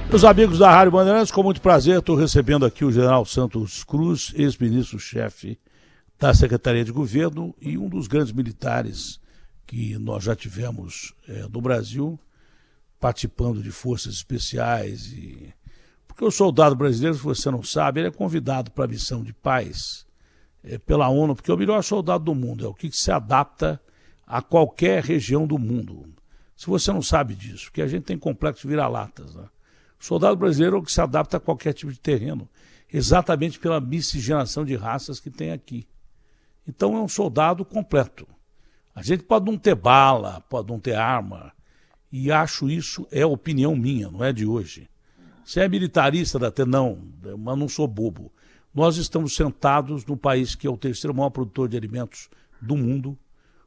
Meus amigos da Rádio Bandeirantes, com muito prazer, estou recebendo aqui o general Santos Cruz, ex-ministro-chefe da Secretaria de Governo e um dos grandes militares que nós já tivemos no Brasil, participando de forças especiais. Porque o soldado brasileiro, se você não sabe, ele é convidado para a missão de paz pela ONU, porque é o melhor soldado do mundo, é o que se adapta a qualquer região do mundo. Se você não sabe disso, porque a gente tem complexo de vira-latas, né? O soldado brasileiro é o que se adapta a qualquer tipo de terreno, exatamente pela miscigenação de raças que tem aqui. Então é um soldado completo. A gente pode não ter bala, pode não ter arma, e acho isso, é opinião minha, não é de hoje. Você é militarista, não, mas não sou bobo. Nós estamos sentados no país que é o terceiro maior produtor de alimentos do mundo,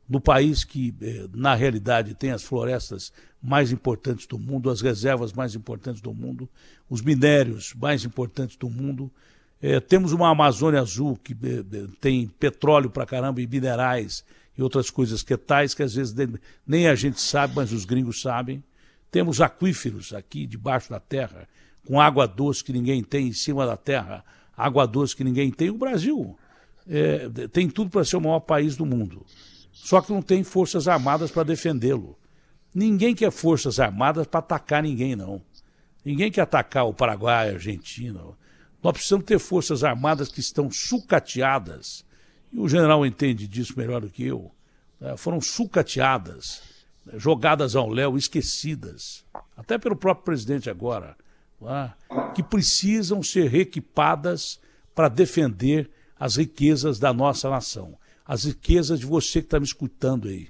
no país que, na realidade, tem as florestas mais importantes do mundo, as reservas mais importantes do mundo, os minérios mais importantes do mundo. Temos uma Amazônia Azul que tem petróleo pra caramba e minerais e outras coisas que tais que às vezes nem a gente sabe, mas os gringos sabem. Temos aquíferos aqui debaixo da terra, com água doce que ninguém tem em cima da terra, água doce que ninguém tem. O Brasil tem tudo para ser o maior país do mundo. Só que não tem forças armadas para defendê-lo. Ninguém quer forças armadas para atacar ninguém, não. Ninguém quer atacar o Paraguai, a Argentina. Nós precisamos ter forças armadas que estão sucateadas, e o general entende disso melhor do que eu, foram sucateadas, jogadas ao léu, esquecidas, até pelo próprio presidente agora, que precisam ser reequipadas para defender as riquezas da nossa nação. As riquezas de você que está me escutando aí.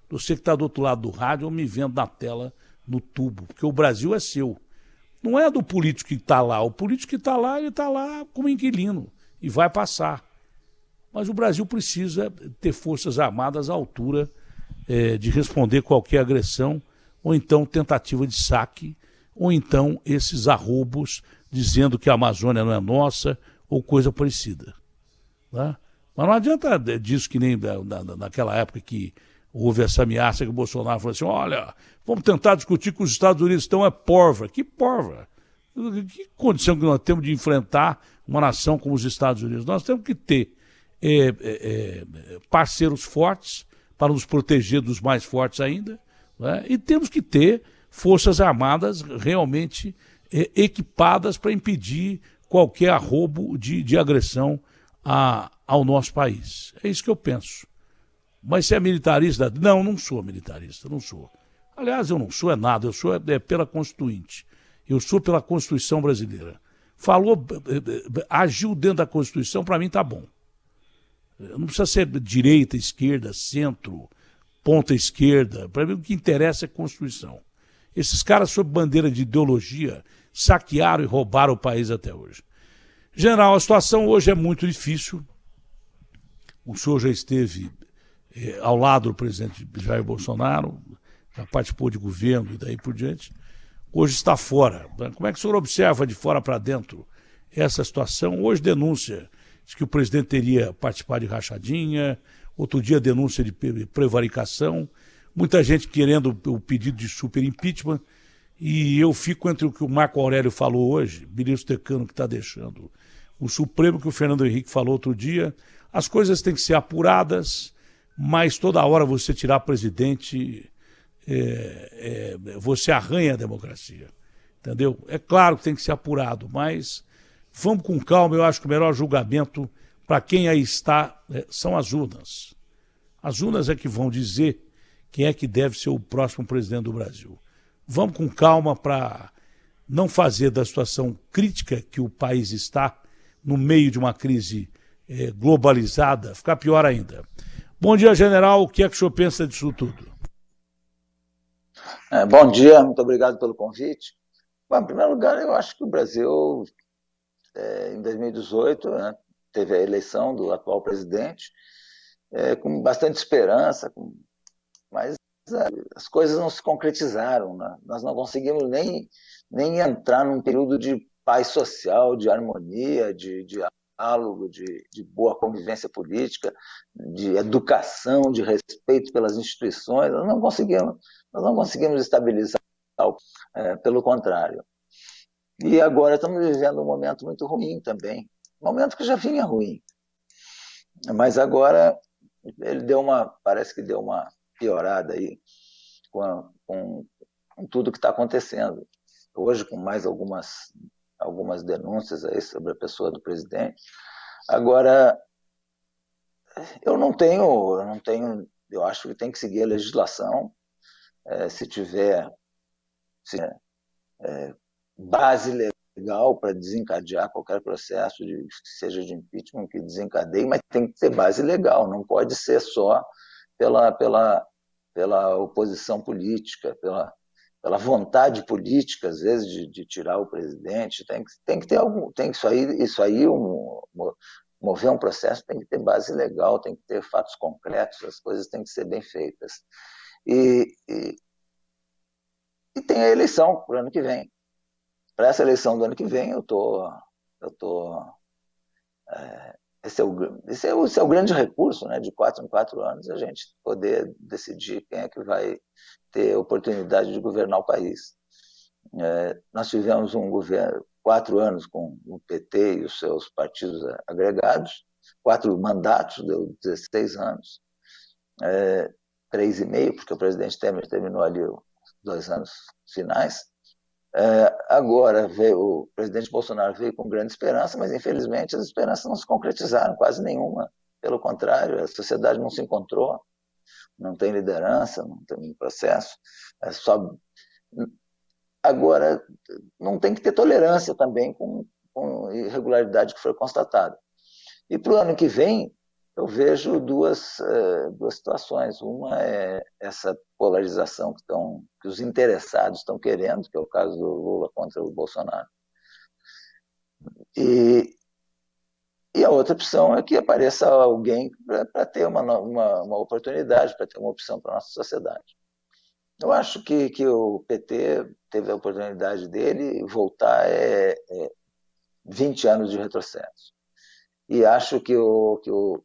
Você que está do outro lado do rádio ou me vendo na tela, no tubo. Porque o Brasil é seu. Não é do político que está lá. O político que está lá, ele está lá como inquilino. E vai passar. Mas o Brasil precisa ter forças armadas à altura de responder qualquer agressão, ou então tentativa de saque, ou então esses arroubos dizendo que a Amazônia não é nossa, ou coisa parecida. Né? Mas não adianta disso que nem naquela época que houve essa ameaça que o Bolsonaro falou assim, olha, vamos tentar discutir com os Estados Unidos, então é porva. Que porva? Que condição que nós temos de enfrentar uma nação como os Estados Unidos? Nós temos que ter parceiros fortes para nos proteger dos mais fortes ainda, né? E temos que ter forças armadas realmente equipadas para impedir qualquer arroubo de agressão ao nosso país. É isso que eu penso. Mas se é militarista? Não sou militarista, não sou. Aliás, eu não sou nada, eu sou pela Constituinte. Eu sou pela Constituição brasileira. Falou, agiu dentro da Constituição, para mim tá bom. Não precisa ser direita, esquerda, centro, ponta esquerda. Para mim o que interessa é a Constituição. Esses caras, sob bandeira de ideologia, saquearam e roubaram o país até hoje. General, a situação hoje é muito difícil. O senhor já esteve ao lado do presidente Jair Bolsonaro, já participou de governo e daí por diante. Hoje está fora. Como é que o senhor observa de fora para dentro essa situação? Hoje denúncia de que o presidente teria participado de rachadinha, outro dia denúncia de prevaricação, muita gente querendo o pedido de super impeachment, e eu fico entre o que o Marco Aurélio falou hoje, ministro decano que está deixando o Supremo, que o Fernando Henrique falou outro dia. As coisas têm que ser apuradas, mas toda hora você tirar presidente, você arranha a democracia, entendeu? É claro que tem que ser apurado, mas vamos com calma. Eu acho que o melhor julgamento para quem aí está são as urnas. As urnas é que vão dizer quem é que deve ser o próximo presidente do Brasil. Vamos com calma para não fazer da situação crítica que o país está, no meio de uma crise globalizada, ficar pior ainda. Bom dia, general. O que é que o senhor pensa disso tudo? Bom dia, muito obrigado pelo convite. Bom, em primeiro lugar, eu acho que o Brasil, em 2018, né, teve a eleição do atual presidente, com bastante esperança, mas as coisas não se concretizaram, né? Nós não conseguimos nem entrar num período de paz social, de harmonia, de diálogo, de boa convivência política, de educação, de respeito pelas instituições. Nós não conseguimos estabilizar, pelo contrário. E agora estamos vivendo um momento muito ruim também, um momento que já vinha ruim, mas agora ele parece que deu uma piorada aí com tudo que está acontecendo. Hoje, com mais algumas denúncias aí sobre a pessoa do presidente. Agora, eu acho que tem que seguir a legislação, se tiver base legal para desencadear qualquer processo, seja de impeachment, que desencadeie, mas tem que ter base legal, não pode ser só pela oposição política, pela vontade política, às vezes, de tirar o presidente. Tem que ter algum. Isso aí mover um processo tem que ter base legal, tem que ter fatos concretos, as coisas têm que ser bem feitas. E tem a eleição para o ano que vem. Para essa eleição do ano que vem, esse é o grande recurso, né, de 4 em 4 anos, a gente poder decidir quem é que vai ter oportunidade de governar o país. Nós tivemos um governo, 4 anos com o PT e os seus partidos agregados, 4 mandatos, deu 16 anos, 3,5, porque o presidente Temer terminou ali os 2 anos finais. Agora o presidente Bolsonaro veio com grande esperança, mas infelizmente as esperanças não se concretizaram, quase nenhuma. Pelo contrário, a sociedade não se encontrou, não tem liderança, não tem processo. Agora, não tem que ter tolerância também com irregularidade que foi constatada. E para o ano que vem, eu vejo duas situações. Uma é essa polarização que os interessados estão querendo, que é o caso do Lula contra o Bolsonaro. E a outra opção é que apareça alguém para ter uma oportunidade, para ter uma opção para a nossa sociedade. Eu acho que o PT teve a oportunidade dele voltar 20 anos de retrocesso. E acho que o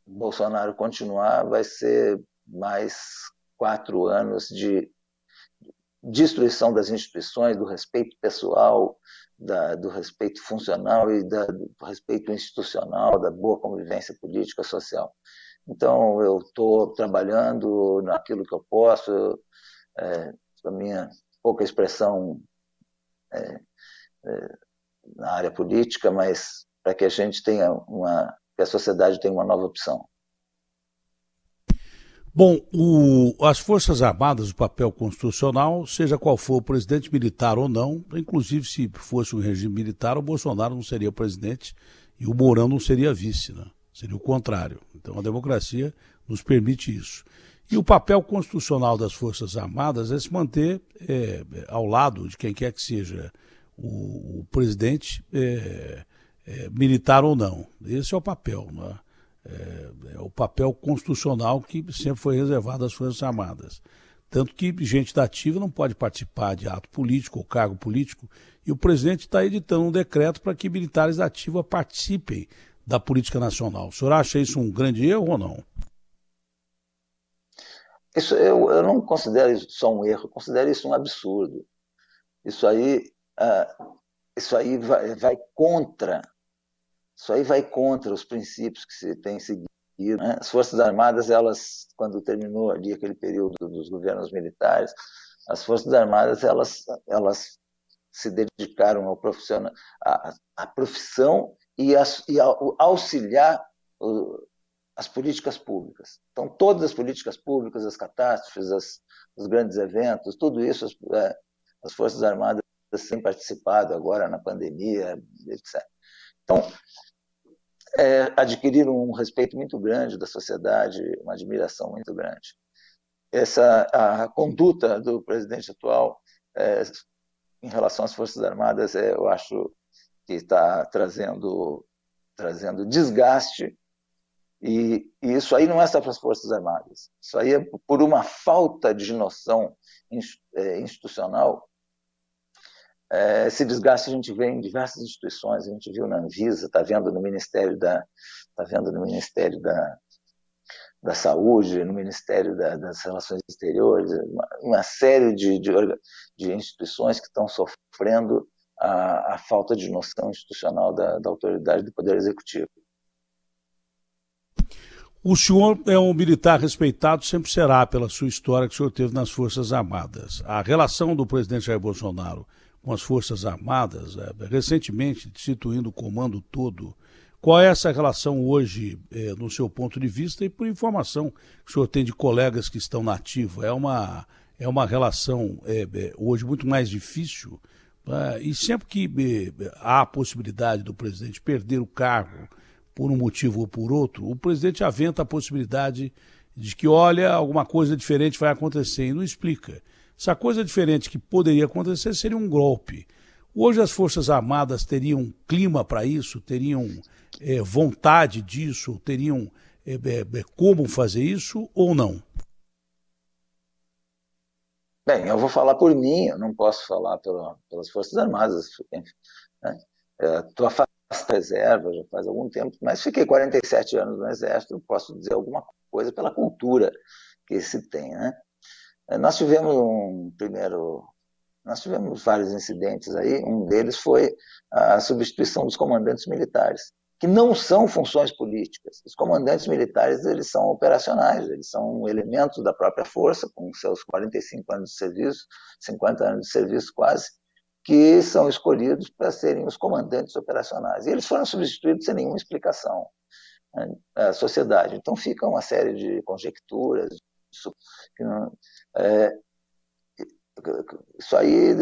Bolsonaro continuar vai ser mais 4 anos de destruição das instituições, do respeito pessoal, do respeito funcional e do respeito institucional, da boa convivência política social. Então, eu estou trabalhando naquilo que eu posso, a minha pouca expressão na área política, mas para que a gente tenha que a sociedade tenha uma nova opção. Bom, as Forças Armadas, o papel constitucional, seja qual for o presidente militar ou não, inclusive se fosse um regime militar, o Bolsonaro não seria presidente e o Mourão não seria vice, né? Seria o contrário. Então a democracia nos permite isso. E o papel constitucional das Forças Armadas é se manter ao lado de quem quer que seja o presidente, militar ou não. Esse é o papel, né? É o papel constitucional que sempre foi reservado às Forças Armadas. Tanto que gente da ativa não pode participar de ato político ou cargo político, e o presidente está editando um decreto para que militares da ativa participem da política nacional. O senhor acha isso um grande erro ou não? Eu não considero isso só um erro, eu considero isso um absurdo. Isso aí vai contra os princípios que se tem seguido. Né? As Forças Armadas, elas, quando terminou ali aquele período dos governos militares, as Forças Armadas elas se dedicaram à profissão e ao auxiliar as políticas públicas. Então, todas as políticas públicas, as catástrofes, os grandes eventos, tudo isso, as Forças Armadas têm participado agora na pandemia, etc. Então, adquiriram um respeito muito grande da sociedade, uma admiração muito grande. A conduta do presidente atual em relação às Forças Armadas, eu acho que está trazendo desgaste, e isso aí não é só para as Forças Armadas, isso aí é por uma falta de noção institucional. Esse desgaste a gente vê em diversas instituições, a gente viu na Anvisa, está vendo no Ministério da Saúde, no Ministério das Relações Exteriores, uma série de instituições que estão sofrendo a falta de noção institucional da autoridade do Poder Executivo. O senhor é um militar respeitado, sempre será pela sua história que o senhor teve nas Forças Armadas. A relação do presidente Jair Bolsonaro com as Forças Armadas, recentemente instituindo o comando todo, qual é essa relação hoje, no seu ponto de vista, e por informação que o senhor tem de colegas que estão na ativa? É uma relação hoje muito mais difícil, e sempre que há a possibilidade do presidente perder o cargo por um motivo ou por outro, o presidente aventa a possibilidade de que, olha, alguma coisa diferente vai acontecer e não explica. Essa coisa diferente que poderia acontecer seria um golpe. Hoje as Forças Armadas teriam clima para isso, teriam vontade disso, teriam como fazer isso ou não? Bem, eu vou falar por mim, eu não posso falar pelas Forças Armadas. Né? Estou afastado da reserva já faz algum tempo, mas fiquei 47 anos no Exército, posso dizer alguma coisa pela cultura que se tem. Né? Nós tivemos vários incidentes aí, um deles foi a substituição dos comandantes militares, que não são funções políticas. Os comandantes militares, eles são operacionais, eles são elementos da própria força, com seus 45 anos de serviço, 50 anos de serviço quase, que são escolhidos para serem os comandantes operacionais. E eles foram substituídos sem nenhuma explicação à sociedade. Então fica uma série de conjecturas, isso aí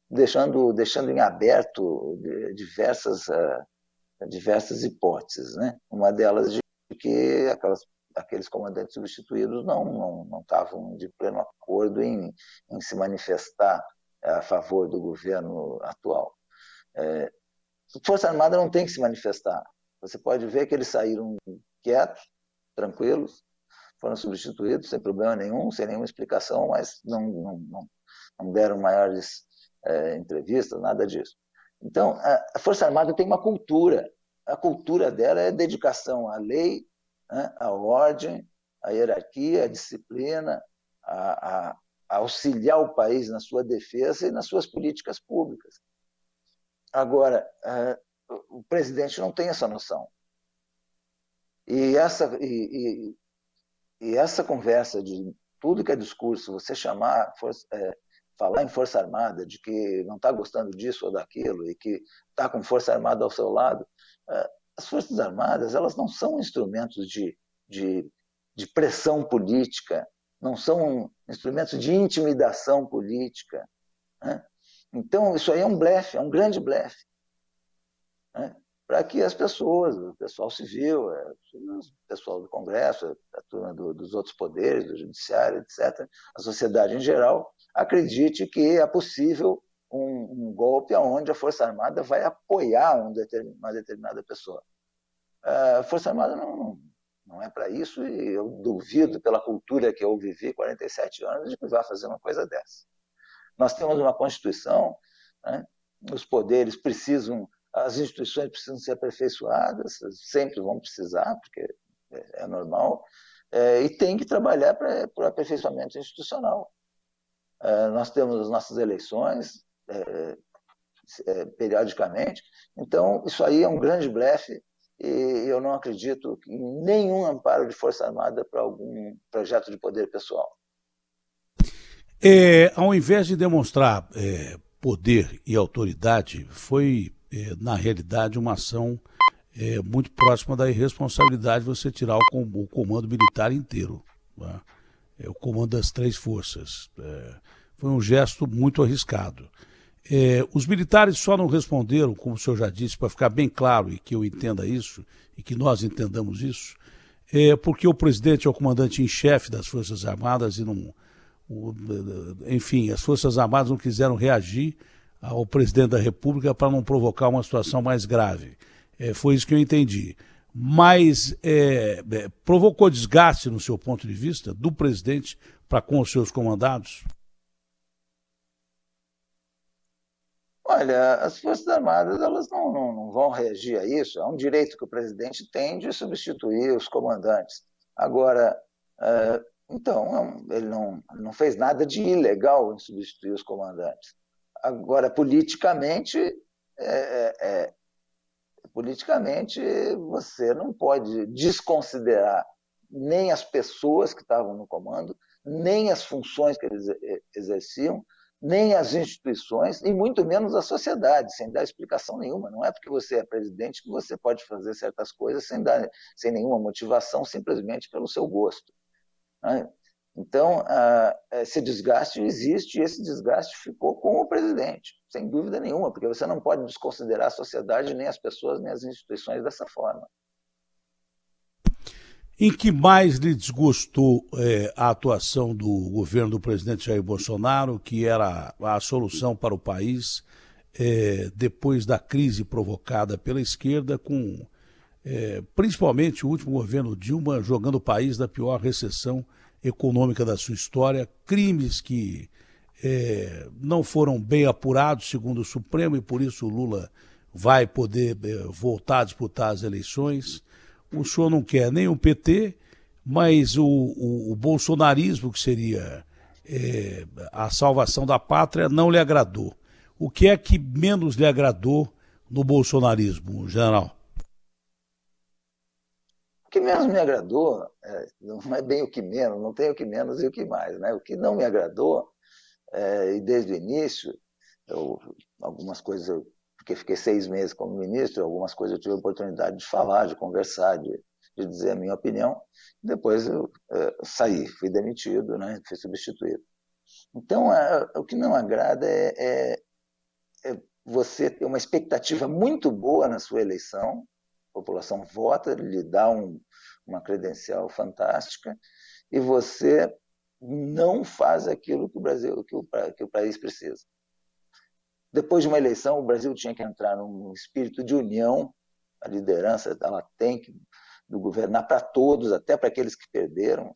deixando em aberto diversas hipóteses, né? Uma delas de que aqueles comandantes substituídos não estavam de pleno acordo em se manifestar a favor do governo atual. A Força Armada não tem que se manifestar. Você pode ver que eles saíram quietos, tranquilos, foram substituídos sem problema nenhum, sem nenhuma explicação, mas não deram maiores entrevistas, nada disso. Então, a Força Armada tem uma cultura. A cultura dela é dedicação à lei, né, à ordem, à hierarquia, à disciplina, a auxiliar o país na sua defesa e nas suas políticas públicas. Agora, o presidente não tem essa noção. E essa conversa de tudo que é discurso, você falar em Força Armada, de que não está gostando disso ou daquilo, e que está com Força Armada ao seu lado, as Forças Armadas, elas não são instrumentos de pressão política, não são instrumentos de intimidação política. Né? Então, isso aí é um blefe, é um grande blefe. Né? Para que as pessoas, o pessoal civil, o pessoal do Congresso, a turma dos outros poderes, do Judiciário, etc., a sociedade em geral, acredite que é possível um golpe onde a Força Armada vai apoiar uma determinada pessoa. A Força Armada não é para isso, e eu duvido, pela cultura que eu vivi 47 anos, de que vai fazer uma coisa dessa. Nós temos uma Constituição, né? Os poderes precisam, as instituições precisam ser aperfeiçoadas, sempre vão precisar, porque é normal, e tem que trabalhar para o aperfeiçoamento institucional. Nós temos as nossas eleições periodicamente, então isso aí é um grande blefe, e eu não acredito em nenhum amparo de Força Armada para algum projeto de poder pessoal. Ao invés de demonstrar poder e autoridade, foi, na realidade, uma ação muito próxima da irresponsabilidade você tirar o comando militar inteiro, né? O comando das 3 forças. Foi um gesto muito arriscado. Os militares só não responderam, como o senhor já disse, para ficar bem claro e que eu entenda isso, e que nós entendamos isso, porque o presidente é o comandante em chefe das Forças Armadas e não... Enfim, as Forças Armadas não quiseram reagir ao presidente da República para não provocar uma situação mais grave. Foi isso que eu entendi. Mas provocou desgaste, no seu ponto de vista, do presidente para com os seus comandados? Olha, as Forças Armadas elas não vão reagir a isso. É um direito que o presidente tem de substituir os comandantes. Agora, então, ele não fez nada de ilegal em substituir os comandantes. Agora, politicamente, você não pode desconsiderar nem as pessoas que estavam no comando, nem as funções que eles exerciam, nem as instituições, e muito menos a sociedade, sem dar explicação nenhuma. Não é porque você é presidente que você pode fazer certas coisas sem nenhuma motivação, simplesmente pelo seu gosto. Né? Então, esse desgaste existe e esse desgaste ficou com o presidente, sem dúvida nenhuma, porque você não pode desconsiderar a sociedade, nem as pessoas, nem as instituições dessa forma. Em que mais lhe desgostou a atuação do governo do presidente Jair Bolsonaro, que era a solução para o país depois da crise provocada pela esquerda, com principalmente o último governo Dilma jogando o país da pior recessão econômica da sua história, crimes que não foram bem apurados, segundo o Supremo, e por isso o Lula vai poder voltar a disputar as eleições. O senhor não quer nem o PT, mas o bolsonarismo, que seria a salvação da pátria, não lhe agradou. O que é que menos lhe agradou no bolsonarismo, general? O que menos me agradou, não é bem o que menos, não tem o que menos e o que mais. Né? O que não me agradou, e desde o início, algumas coisas, porque fiquei 6 meses como ministro, algumas coisas eu tive a oportunidade de falar, de conversar, de dizer a minha opinião. Depois eu saí, fui demitido, né? Fui substituído. Então, o que não agrada é você ter uma expectativa muito boa na sua eleição, a população vota, lhe dá uma credencial fantástica, e você não faz aquilo que o país precisa. Depois de uma eleição, o Brasil tinha que entrar num espírito de união, a liderança ela tem que governar para todos, até para aqueles que perderam.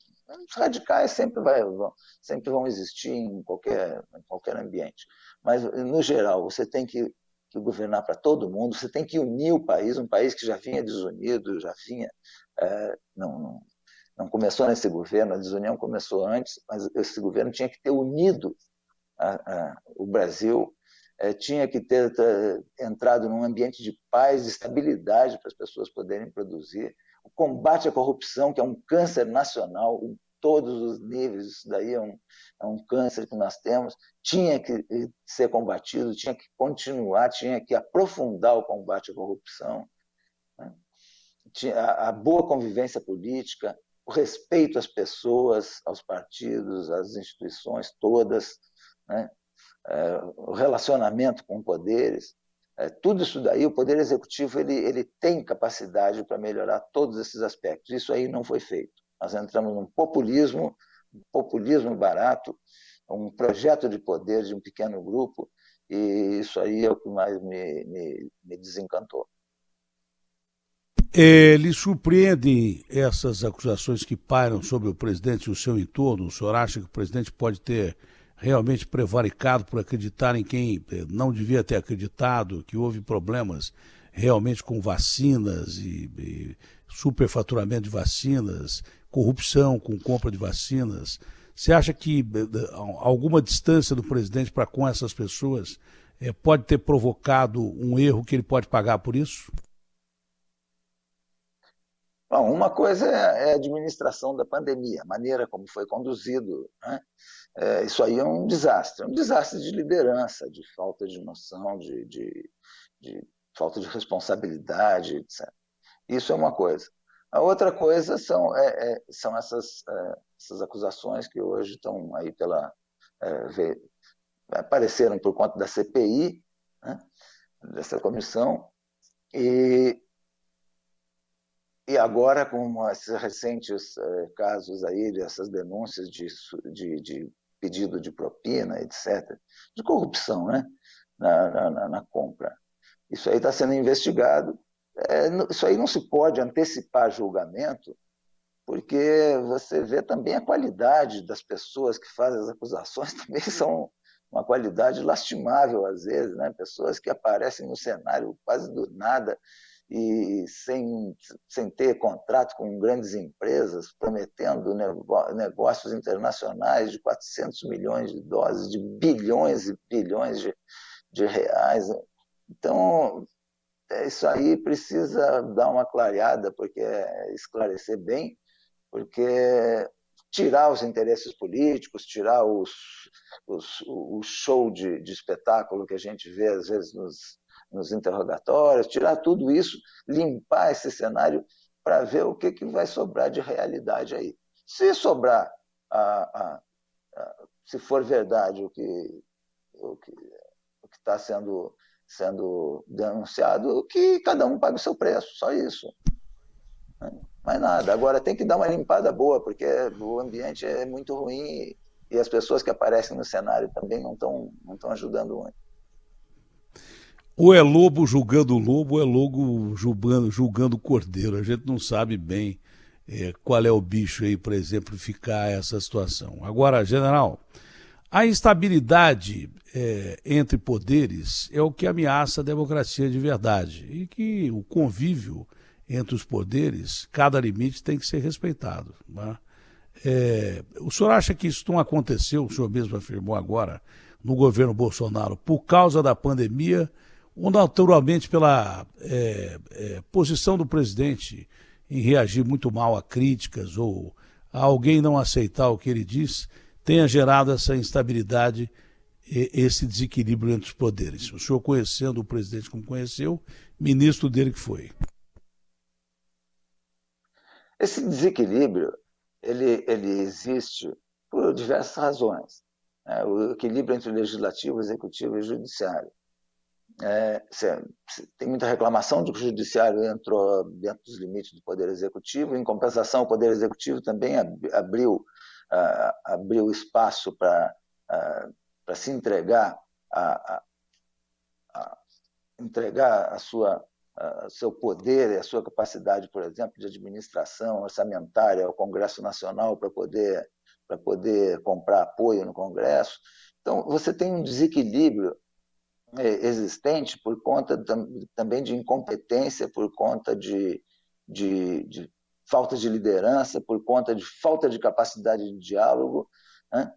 Os radicais sempre vão existir em qualquer ambiente, mas, no geral, você tem que governar para todo mundo, você tem que unir o país, um país que já vinha desunido, não começou nesse governo, a desunião começou antes, mas esse governo tinha que ter unido o Brasil, tinha que ter entrado num ambiente de paz, de estabilidade para as pessoas poderem produzir. O combate à corrupção, que é um câncer nacional, em todos os níveis, isso daí é um câncer que nós temos, tinha que ser combatido, tinha que continuar, tinha que aprofundar o combate à corrupção. Né? A boa convivência política, o respeito às pessoas, aos partidos, às instituições todas, né? O relacionamento com poderes, tudo isso daí, o Poder Executivo ele tem capacidade para melhorar todos esses aspectos. Isso aí não foi feito. Nós entramos num populismo barato, um projeto de poder de um pequeno grupo, e isso aí é o que mais me desencantou. Lhe surpreendem essas acusações que pairam sobre o presidente e o seu entorno? O senhor acha que o presidente pode ter realmente prevaricado por acreditar em quem não devia ter acreditado, que houve problemas realmente com vacinas e superfaturamento de vacinas, corrupção com compra de vacinas? Você acha que alguma distância do presidente para com essas pessoas pode ter provocado um erro que ele pode pagar por isso? Bom, uma coisa é a administração da pandemia, a maneira como foi conduzido, né? Isso aí é um desastre de liderança, de falta de noção, de falta de responsabilidade, etc. Isso é uma coisa. A outra coisa são essas acusações que hoje estão aí apareceram por conta da CPI, né, dessa comissão, e agora, com esses recentes casos aí, dessas denúncias de pedido de propina, etc., de corrupção, né, na compra. Isso aí está sendo investigado. Isso aí não se pode antecipar julgamento, porque você vê também a qualidade das pessoas que fazem as acusações, também são uma qualidade lastimável às vezes, né? Pessoas que aparecem no cenário quase do nada, e sem ter contrato com grandes empresas, prometendo negócios internacionais de 400 milhões de doses, de bilhões e bilhões de reais. Então, isso aí precisa dar uma clareada, porque esclarecer bem, porque tirar os interesses políticos, tirar o show de espetáculo que a gente vê, às vezes, nos interrogatórios, tirar tudo isso, limpar esse cenário para ver o que vai sobrar de realidade aí. Se sobrar, se for verdade o que está sendo denunciado, que cada um pague o seu preço, só isso. Mais nada. Agora tem que dar uma limpada boa, porque o ambiente é muito ruim e as pessoas que aparecem no cenário também não estão ajudando muito. Ou é lobo julgando lobo, ou é lobo julgando cordeiro. A gente não sabe bem qual é o bicho aí para exemplificar essa situação. Agora, general, a instabilidade entre poderes é o que ameaça a democracia de verdade e que o convívio entre os poderes, cada limite tem que ser respeitado. Né? O senhor acha que isso não aconteceu, o senhor mesmo afirmou agora, no governo Bolsonaro, por causa da pandemia ou naturalmente pela posição do presidente em reagir muito mal a críticas ou a alguém não aceitar o que ele diz, tenha gerado essa instabilidade, esse desequilíbrio entre os poderes? O senhor, conhecendo o presidente como conheceu, ministro dele que foi. Esse desequilíbrio ele existe por diversas razões. O equilíbrio entre o legislativo, o executivo e o judiciário. Tem muita reclamação de que o judiciário entrou dentro dos limites do poder executivo. Em compensação, o poder executivo também abriu espaço para se entregar seu poder e a sua capacidade, por exemplo, de administração orçamentária ao Congresso Nacional para poder comprar apoio no Congresso. Então, você tem um desequilíbrio existente por conta também de incompetência, por conta de falta de liderança, por conta de falta de capacidade de diálogo, né?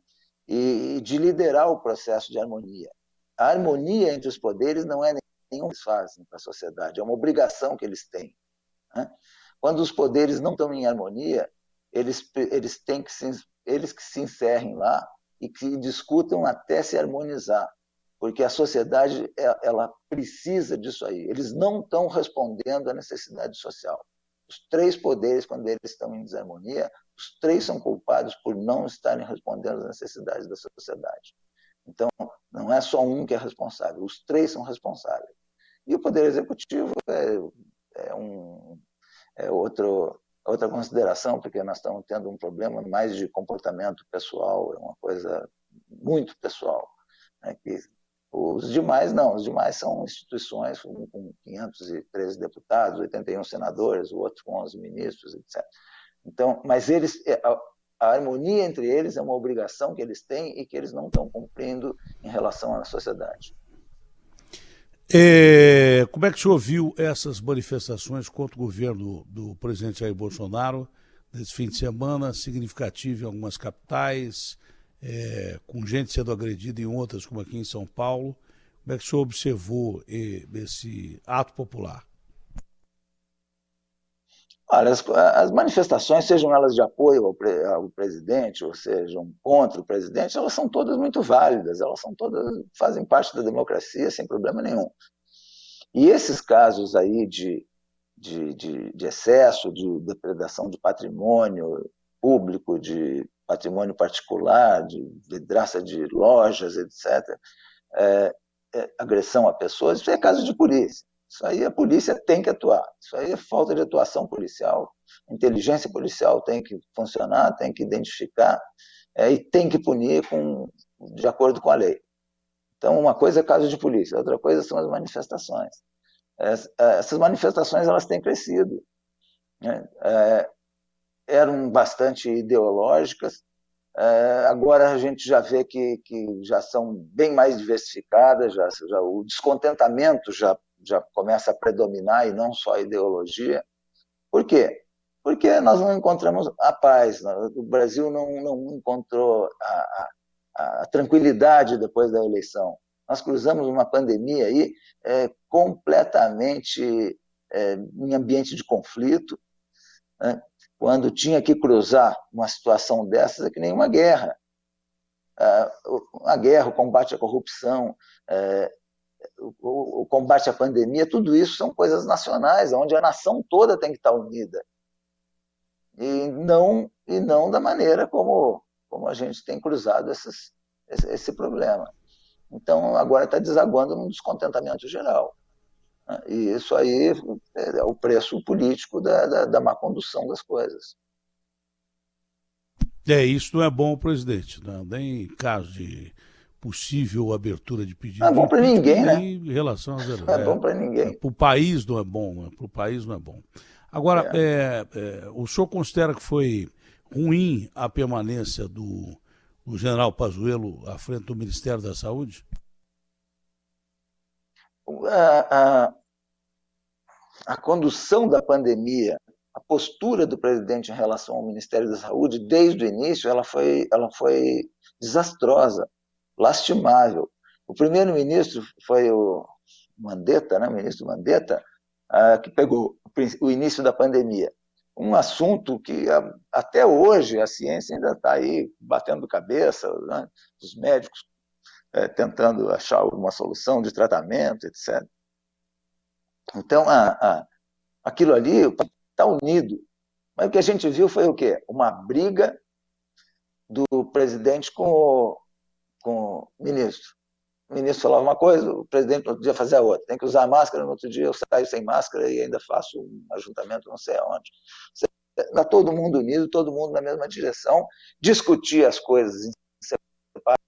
E de liderar o processo de harmonia. A harmonia entre os poderes não é nenhum que eles fazem para a sociedade, é uma obrigação que eles têm. Né? Quando os poderes não estão em harmonia, eles que se encerrem lá e que discutam até se harmonizar, porque a sociedade ela precisa disso aí. Eles não estão respondendo à necessidade social. Os três poderes, quando eles estão em desarmonia, os três são culpados por não estarem respondendo às necessidades da sociedade. Então, não é só um que é responsável, os três são responsáveis. E o Poder Executivo é outra consideração, porque nós estamos tendo um problema mais de comportamento pessoal, é uma coisa muito pessoal. Né? Que os demais não, os demais são instituições com 513 deputados, 81 senadores, o outro com 11 ministros, etc. Então, mas a harmonia entre eles é uma obrigação que eles têm e que eles não estão cumprindo em relação à sociedade. Como é que o senhor viu essas manifestações contra o governo do presidente Jair Bolsonaro nesse fim de semana, significativo em algumas capitais, com gente sendo agredida em outras, como aqui em São Paulo? Como é que o senhor observou esse ato popular? Olha, as manifestações, sejam elas de apoio ao presidente, ou sejam contra o presidente, elas são todas muito válidas, fazem parte da democracia sem problema nenhum. E esses casos aí de excesso, de depredação de patrimônio público, de patrimônio particular, de vidraça de lojas, etc., agressão a pessoas, isso é caso de polícia. Isso aí a polícia tem que atuar. Isso aí é falta de atuação policial. A inteligência policial tem que funcionar, tem que identificar e tem que punir de acordo com a lei. Então, uma coisa é caso de polícia, outra coisa são as manifestações. Essas manifestações elas têm crescido. Né? Eram bastante ideológicas, agora a gente já vê que já são bem mais diversificadas, o descontentamento já já começa a predominar e não só a ideologia. Por quê? Porque nós não encontramos a paz, o Brasil não encontrou a tranquilidade depois da eleição. Nós cruzamos uma pandemia aí completamente em ambiente de conflito, né? Quando tinha que cruzar uma situação dessas, é que nem uma guerra. A guerra, o combate à corrupção, o combate à pandemia, tudo isso são coisas nacionais, onde a nação toda tem que estar unida. E não da maneira como a gente tem cruzado esse problema. Então, agora está desaguando num descontentamento geral. E isso aí é o preço político da má condução das coisas. Isso não é bom, presidente. Não, nem em caso de possível abertura de pedido não é bom de para ninguém, né? em relação a zero. Não é bom para ninguém. Para o país não é bom. Para o país não é bom. Agora, o senhor considera que foi ruim a permanência do general Pazuello à frente do Ministério da Saúde? A condução da pandemia, a postura do presidente em relação ao Ministério da Saúde, desde o início, ela foi desastrosa, lastimável. O primeiro-ministro foi o Mandetta, né, o ministro Mandetta, que pegou o início da pandemia. Um assunto que até hoje a ciência ainda está aí batendo cabeça, né, os médicos tentando achar uma solução de tratamento, etc. Então, aquilo ali está unido. Mas o que a gente viu foi o quê? Uma briga do presidente com o ministro. O ministro falava uma coisa, o presidente no outro dia fazia outra. Tem que usar máscara, no outro dia eu saio sem máscara e ainda faço um ajuntamento não sei aonde. Está todo mundo unido, todo mundo na mesma direção, discutir as coisas em separado.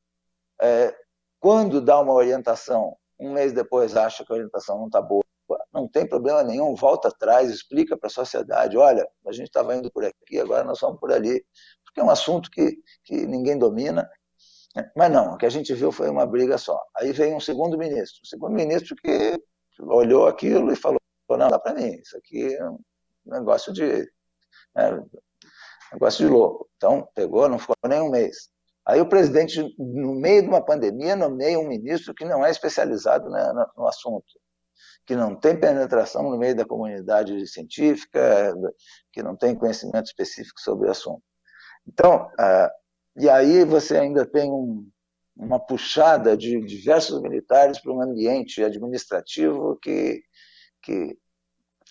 Quando dá uma orientação, um mês depois acha que a orientação não está boa, não tem problema nenhum, volta atrás, explica para a sociedade, olha, a gente estava indo por aqui, agora nós vamos por ali, porque é um assunto que ninguém domina. Mas não, o que a gente viu foi uma briga só. Aí veio um segundo ministro que olhou aquilo e falou, não, dá para mim, isso aqui é um negócio de louco. Então, pegou, não ficou nem um mês. Aí o presidente, no meio de uma pandemia, nomeia um ministro que não é especializado, né, no assunto, que não tem penetração no meio da comunidade científica, que não tem conhecimento específico sobre o assunto. Então, e aí você ainda tem uma puxada de diversos militares para um ambiente administrativo que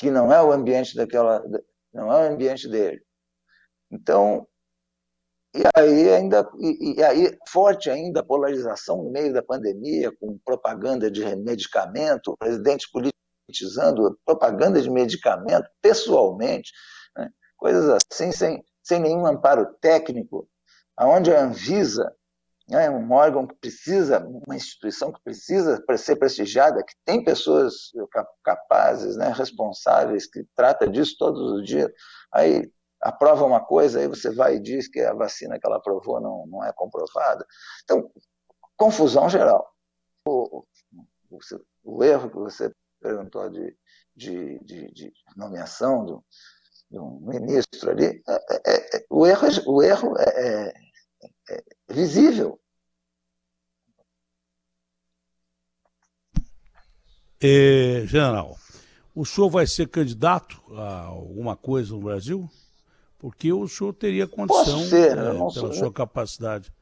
não é o ambiente não é o ambiente dele. Então, e aí forte ainda a polarização no meio da pandemia, com propaganda de medicamento, o presidente politizando propaganda de medicamento pessoalmente, né? Coisas assim, sem nenhum amparo técnico, aonde a Anvisa, né, um órgão que precisa, uma instituição que precisa ser prestigiada, que tem pessoas capazes, né, responsáveis, que trata disso todos os dias, aí aprova uma coisa, aí você vai e diz que a vacina que ela aprovou não é comprovada. Então, confusão geral. O erro que você perguntou de nomeação de um ministro ali, o erro é visível. General, o senhor vai ser candidato a alguma coisa no Brasil? Porque o senhor teria condição, Posso ser, pela sua capacidade.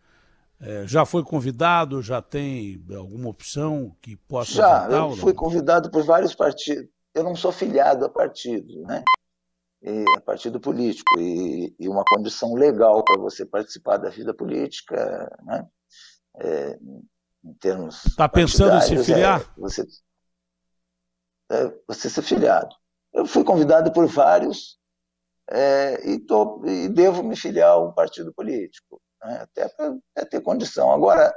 Já foi convidado? Já tem alguma opção que possa Já, eu fui convidado por vários partidos. Eu não sou filiado a partido, né? A partido político, e uma condição legal para você participar da vida política, né? Em termos Está pensando em se filiar? Você ser filiado. Eu fui convidado por vários e devo me filiar a um partido político, né? Até para ter condição. Agora,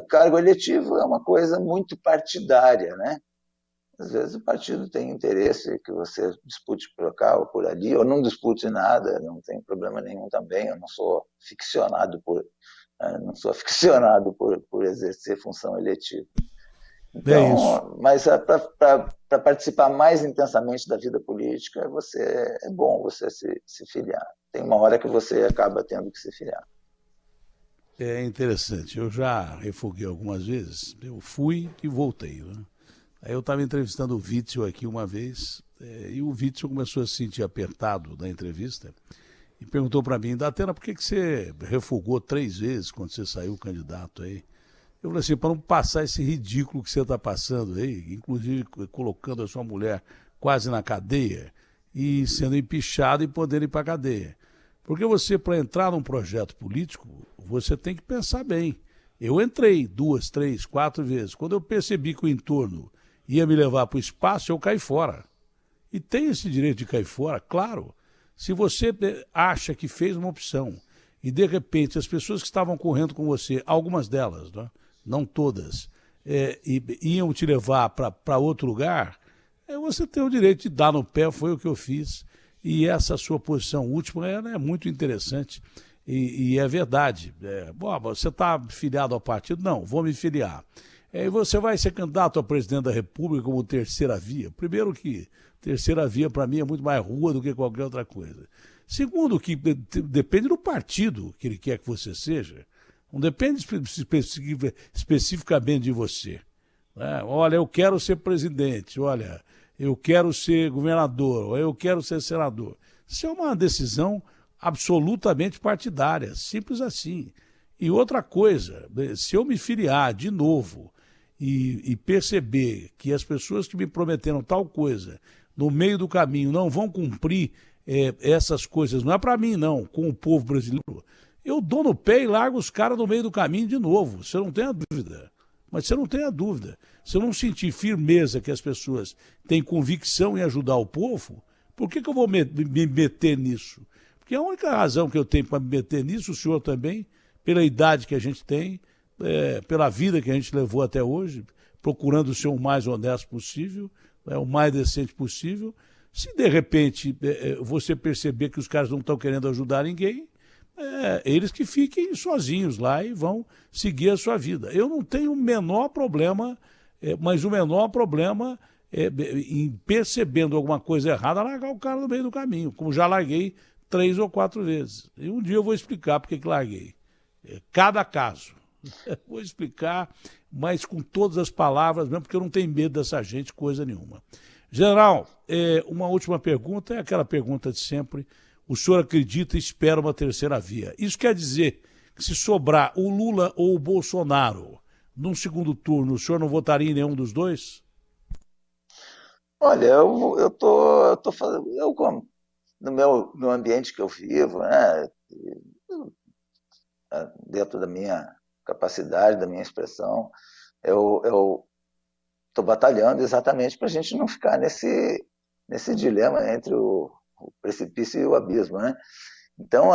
cargo eletivo é uma coisa muito partidária, né? Às vezes o partido tem interesse que você dispute por cá ou por ali, ou não dispute nada, não tem problema nenhum também. Eu não sou ficcionado por exercer função eletiva. É isso. Então, mas para participar mais intensamente da vida política, é bom você se filiar. Tem uma hora que você acaba tendo que se filiar. É interessante. Eu já refuguei algumas vezes. Eu fui e voltei, né? Aí eu estava entrevistando o Witzel aqui uma vez, e o Witzel começou a se sentir apertado na entrevista e perguntou para mim: Datena, por que você refugou 3 vezes quando você saiu candidato aí? Eu falei assim: para não passar esse ridículo que você está passando aí, inclusive colocando a sua mulher quase na cadeia e sendo empichado e podendo ir para a cadeia. Porque você, para entrar num projeto político, você tem que pensar bem. Eu entrei 2, 3, 4 vezes. Quando eu percebi que o entorno ia me levar para o espaço, eu caí fora. E tem esse direito de cair fora, claro. Se você acha que fez uma opção e, de repente, as pessoas que estavam correndo com você, algumas delas, né, não todas, iam te levar para outro lugar, você tem o direito de dar no pé, foi o que eu fiz. E essa sua posição última ela é muito interessante e é verdade. Você está filiado ao partido? Não, vou me filiar. E você vai ser candidato a presidente da República como terceira via. Primeiro que terceira via para mim é muito mais rua do que qualquer outra coisa. Segundo que depende do partido que ele quer que você seja. Não depende especificamente de você. Olha, eu quero ser presidente, olha, eu quero ser governador, eu quero ser senador. Isso é uma decisão absolutamente partidária, simples assim. E outra coisa, se eu me filiar de novo e perceber que as pessoas que me prometeram tal coisa no meio do caminho não vão cumprir essas coisas, não é para mim não, com o povo brasileiro, eu dou no pé e largo os caras no meio do caminho de novo, você não tem a dúvida. Mas você não tem a dúvida. Se eu não sentir firmeza que as pessoas têm convicção em ajudar o povo, por que eu vou me meter nisso? Porque a única razão que eu tenho para me meter nisso, o senhor também, pela idade que a gente tem, pela vida que a gente levou até hoje, procurando ser o mais honesto possível, o mais decente possível. Se de repente você perceber que os caras não estão querendo ajudar ninguém, eles que fiquem sozinhos lá e vão seguir a sua vida. Eu não tenho o menor problema, mas o menor problema em percebendo alguma coisa errada, largar o cara no meio do caminho, como já larguei 3 ou 4 vezes. E um dia eu vou explicar porque que larguei. Cada caso. Vou explicar, mas com todas as palavras, mesmo porque eu não tenho medo dessa gente, coisa nenhuma. General, uma última pergunta, é aquela pergunta de sempre. O senhor acredita e espera uma terceira via. Isso quer dizer que se sobrar o Lula ou o Bolsonaro num segundo turno, o senhor não votaria em nenhum dos dois? Olha, eu tô fazendo, no meu ambiente que eu vivo, né, dentro da minha capacidade, da minha expressão, eu estou batalhando exatamente para a gente não ficar nesse dilema entre o precipício e o abismo, né? Então,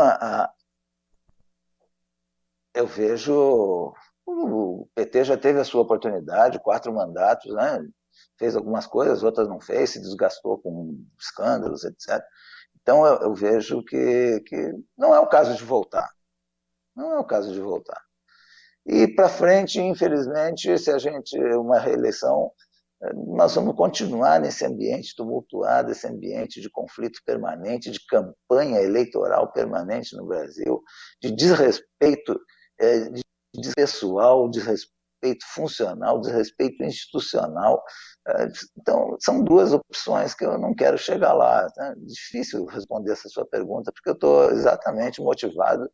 eu vejo o PT já teve a sua oportunidade, 4 mandatos, né? Fez algumas coisas, outras não fez, se desgastou com escândalos, etc. Então, eu vejo que não é o caso de voltar. Não é o caso de voltar. E para frente, infelizmente, se a gente uma reeleição, nós vamos continuar nesse ambiente tumultuado, esse ambiente de conflito permanente, de campanha eleitoral permanente no Brasil, de desrespeito pessoal, desrespeito funcional, desrespeito institucional. Então, são 2 opções que eu não quero chegar lá. É difícil responder essa sua pergunta, porque eu estou exatamente motivado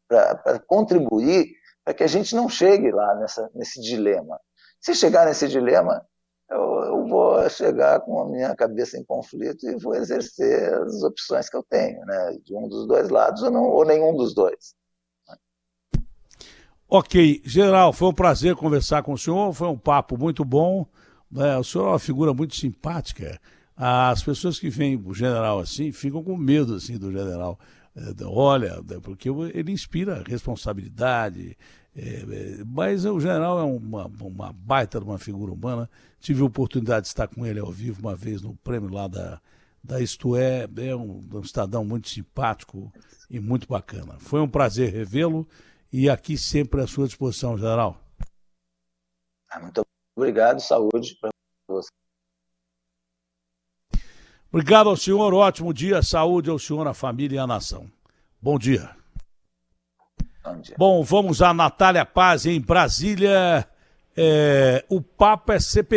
para contribuir para que a gente não chegue lá nesse dilema. Se chegar nesse dilema, eu vou chegar com a minha cabeça em conflito e vou exercer as opções que eu tenho, né? De um dos 2 lados ou nenhum dos 2. Ok, general, foi um prazer conversar com o senhor, foi um papo muito bom, né? O senhor é uma figura muito simpática. As pessoas que veem o general assim ficam com medo assim, do general. Olha, porque ele inspira responsabilidade, mas o general é uma baita de uma figura humana. Tive a oportunidade de estar com ele ao vivo uma vez no prêmio lá da Isto É um cidadão muito simpático e muito bacana. Foi um prazer revê-lo e aqui sempre à sua disposição, general. Muito Obrigado, saúde para você. Obrigado ao senhor, ótimo dia, saúde ao senhor, à família e à nação. Bom dia. Bom dia. Bom, vamos a Natália Paz em Brasília. O Papa é CPI.